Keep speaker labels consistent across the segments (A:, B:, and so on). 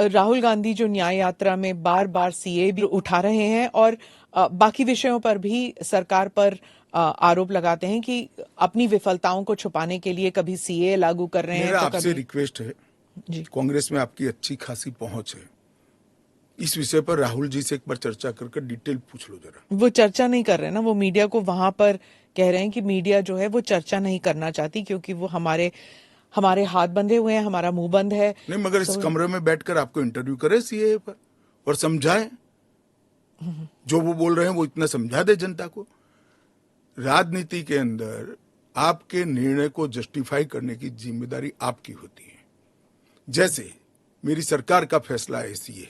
A: राहुल गांधी जो न्याय यात्रा में बार बार सीए भी उठा रहे हैं और बाकी विषयों पर भी सरकार पर आरोप लगाते हैं कि अपनी विफलताओं को छुपाने के लिए कभी सीए लागू कर रहे हैं
B: मेरा
A: तो
B: आपसे
A: कभी
B: रिक्वेस्ट है
A: जी।
B: कांग्रेस में आपकी अच्छी खासी पहुंच है, इस विषय पर राहुल जी से एक बार चर्चा करके डिटेल पूछ लो जरा।
A: वो चर्चा नहीं कर रहे ना, वो मीडिया को वहां पर कह रहे हैं कि मीडिया जो है वो चर्चा नहीं करना चाहती क्योंकि वो हमारे हाथ बंधे हुए हैं, हमारा मुंह बंद है।
B: नहीं, मगर इस कमरे में बैठकर आपको इंटरव्यू करे सीए पर और समझाए, जो वो बोल रहे हैं वो इतना समझा दे जनता को। राजनीति के अंदर आपके निर्णय को जस्टिफाई करने की जिम्मेदारी आपकी होती है। जैसे मेरी सरकार का फैसला है सीए,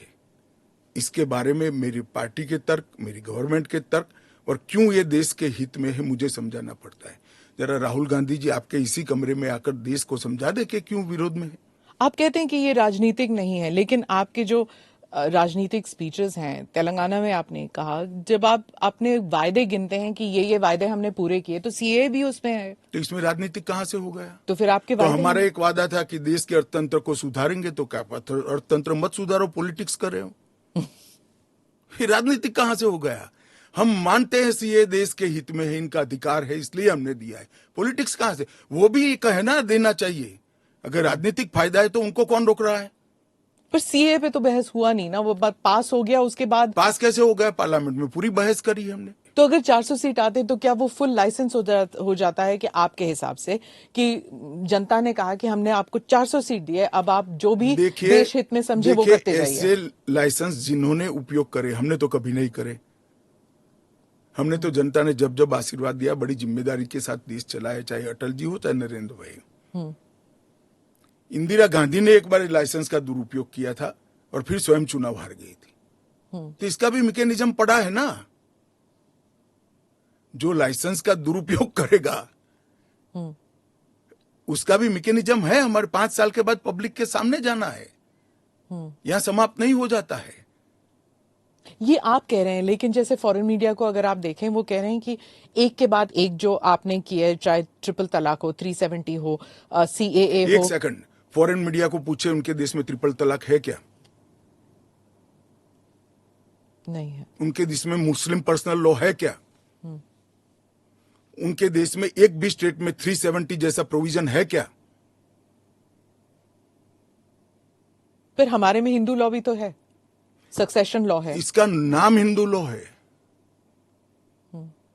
B: इसके बारे में मेरी पार्टी के तर्क, मेरी गवर्नमेंट के तर्क और क्यों ये देश के हित में है मुझे समझाना पड़ता है। जरा राहुल गांधी जी आपके इसी कमरे में आकर देश को समझा दे कि क्यों विरोध में है।
A: आप कहते हैं कि ये राजनीतिक नहीं है, लेकिन आपके जो राजनीतिक स्पीचेस हैं, तेलंगाना में आपने कहा, जब आप अपने वायदे गिनते हैं कि ये वायदे हमने पूरे किए, तो सीए भी उसमें है,
B: तो इसमें राजनीति कहां से हो गया?
A: तो फिर आपके
B: तो
A: वायदे
B: हमारा एक वादा था कि देश के अर्थतंत्र को सुधारेंगे, तो क्या अर्थतंत्र मत सुधारो, पॉलिटिक्स कर रहे हो। फिर राजनीति कहां से हो गया? हम मानते हैं सीए देश के हित में है, इनका अधिकार है, इसलिए हमने दिया है। पॉलिटिक्स कहां से? वो भी कहना देना चाहिए। अगर राजनीतिक फायदा है तो उनको कौन रोक रहा है?
A: पर सीए पे तो बहस हुआ नहीं ना, वो बात पास हो गया, उसके बाद
B: पास कैसे हो गया? पार्लियामेंट में पूरी बहस करी हमने।
A: तो अगर 400 सीट आते तो क्या वो फुल लाइसेंस हो जाता है कि आपके हिसाब से कि जनता ने कहा कि हमने आपको 400 सीट दी है, अब आप जो भी देश हित में समझे वो करते जाइए।
B: ऐसे लाइसेंस जिन्होंने उपयोग करे, हमने तो कभी नहीं करे। हमने तो जनता ने जब जब आशीर्वाद दिया बड़ी जिम्मेदारी के साथ देश चलाया, चाहे अटल जी हो चाहे नरेंद्र भाई। इंदिरा गांधी ने एक बार लाइसेंस का दुरुपयोग किया था और फिर स्वयं चुनाव हार गई थी। तो इसका भी मैकेनिज्म पड़ा है ना। जो लाइसेंस का दुरुपयोग करेगा उसका भी मैकेनिज्म है। हमारे 5 साल के बाद पब्लिक के सामने जाना है, यहां समाप्त नहीं हो जाता है।
A: ये आप कह रहे हैं, लेकिन जैसे फॉरेन मीडिया को अगर आप देखें, वो कह रहे हैं कि एक के बाद एक जो आपने किया है, चाहे ट्रिपल तलाक हो, 370 हो, सीएए हो।
B: एक सेकंड, फॉरेन मीडिया को पूछे उनके देश में ट्रिपल तलाक है क्या?
A: नहीं है।
B: उनके देश में मुस्लिम पर्सनल लॉ है क्या? उनके देश में एक भी स्टेट में 370 जैसा प्रोविजन है क्या?
A: फिर हमारे में हिंदू लॉ भी तो है, सक्सेशन लॉ है।
B: इसका नाम हिंदू लॉ है,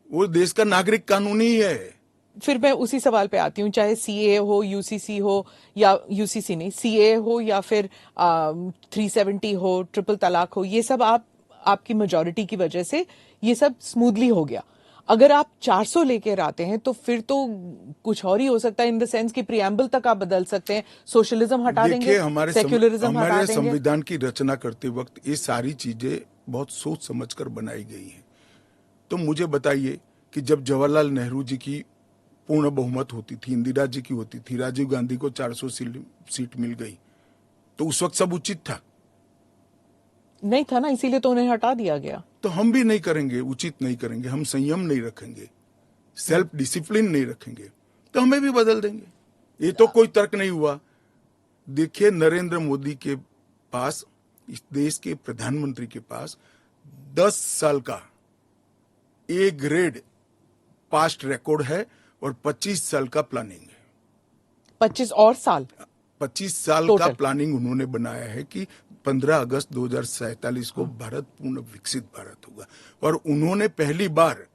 B: वो देश का नागरिक कानून ही है।
A: फिर मैं उसी सवाल पे आती हूँ, चाहे सीए हो, यूसीसी हो, या यूसीसी नहीं, सीए हो, या फिर 370 हो, ट्रिपल तलाक हो, ये सब आपकी मेजॉरिटी की वजह से ये सब स्मूथली हो गया। अगर आप 400 लेकर आते हैं तो फिर तो कुछ और ही हो सकता है, इन द सेंस कि प्रियम्बल तक आप बदल सकते हैं, सोशलिज्म हटा देंगे, सेक्युलरिज्म हटा देंगे।
B: संविधान की रचना करते वक्त ये सारी चीजें बहुत सोच समझकर बनाई गई हैं। तो मुझे बताइए कि जब जवाहरलाल नेहरू जी की पूर्ण बहुमत होती थी, इंदिरा जी की होती थी, राजीव गांधी को 400 सीट मिल गई, तो उस वक्त सब उचित था?
A: नहीं था ना, इसीलिए तो उन्हें हटा दिया गया।
B: तो हम भी नहीं करेंगे, उचित नहीं करेंगे, हम संयम नहीं रखेंगे, सेल्फ डिसिप्लिन नहीं रखेंगे, तो हमें भी बदल देंगे। ये तो कोई तर्क नहीं हुआ। देखिए, नरेंद्र मोदी के पास, इस देश के प्रधानमंत्री के पास 10 साल का ए ग्रेड पास्ट रिकॉर्ड है और 25 साल का प्लानिंग है।
A: 25 और साल
B: 25 साल
A: टोटल
B: का प्लानिंग उन्होंने बनाया है कि 15 अगस्त 2047 को भारत पूर्ण विकसित भारत होगा। और उन्होंने पहली बार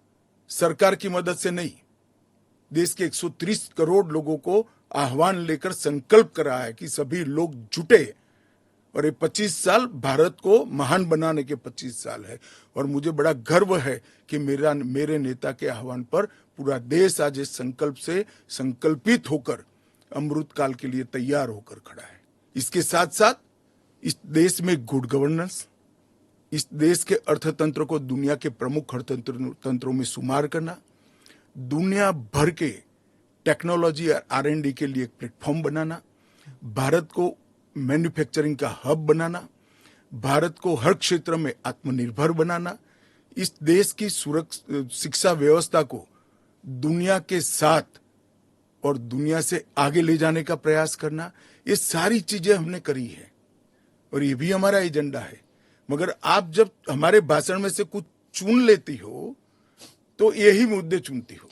B: सरकार की मदद से नहीं, देश के 130 करोड़ लोगों को आह्वान लेकर संकल्प करा है कि सभी लोग जुटे, और ये 25 साल भारत को महान बनाने के 25 साल है। और मुझे बड़ा गर्व है कि मेरे नेता के आह्वान पर पूरा देश आज इस संकल्प से संकल्पित होकर अमृत काल के लिए तैयार होकर खड़ा है। इसके साथ साथ इस देश में गुड गवर्नेंस, इस देश के अर्थतंत्र को दुनिया के प्रमुख अर्थतंत्रों में शुमार करना, दुनिया भर के टेक्नोलॉजी और R&D के लिए एक प्लेटफॉर्म बनाना, भारत को मैन्युफैक्चरिंग का हब बनाना, भारत को हर क्षेत्र में आत्मनिर्भर बनाना, इस देश की शिक्षा व्यवस्था को दुनिया के साथ और दुनिया से आगे ले जाने का प्रयास करना, ये सारी चीजें हमने करी है। और ये भी हमारा एजेंडा है। मगर आप जब हमारे भाषण में से कुछ चुन लेती हो तो यही मुद्दे चुनती हो।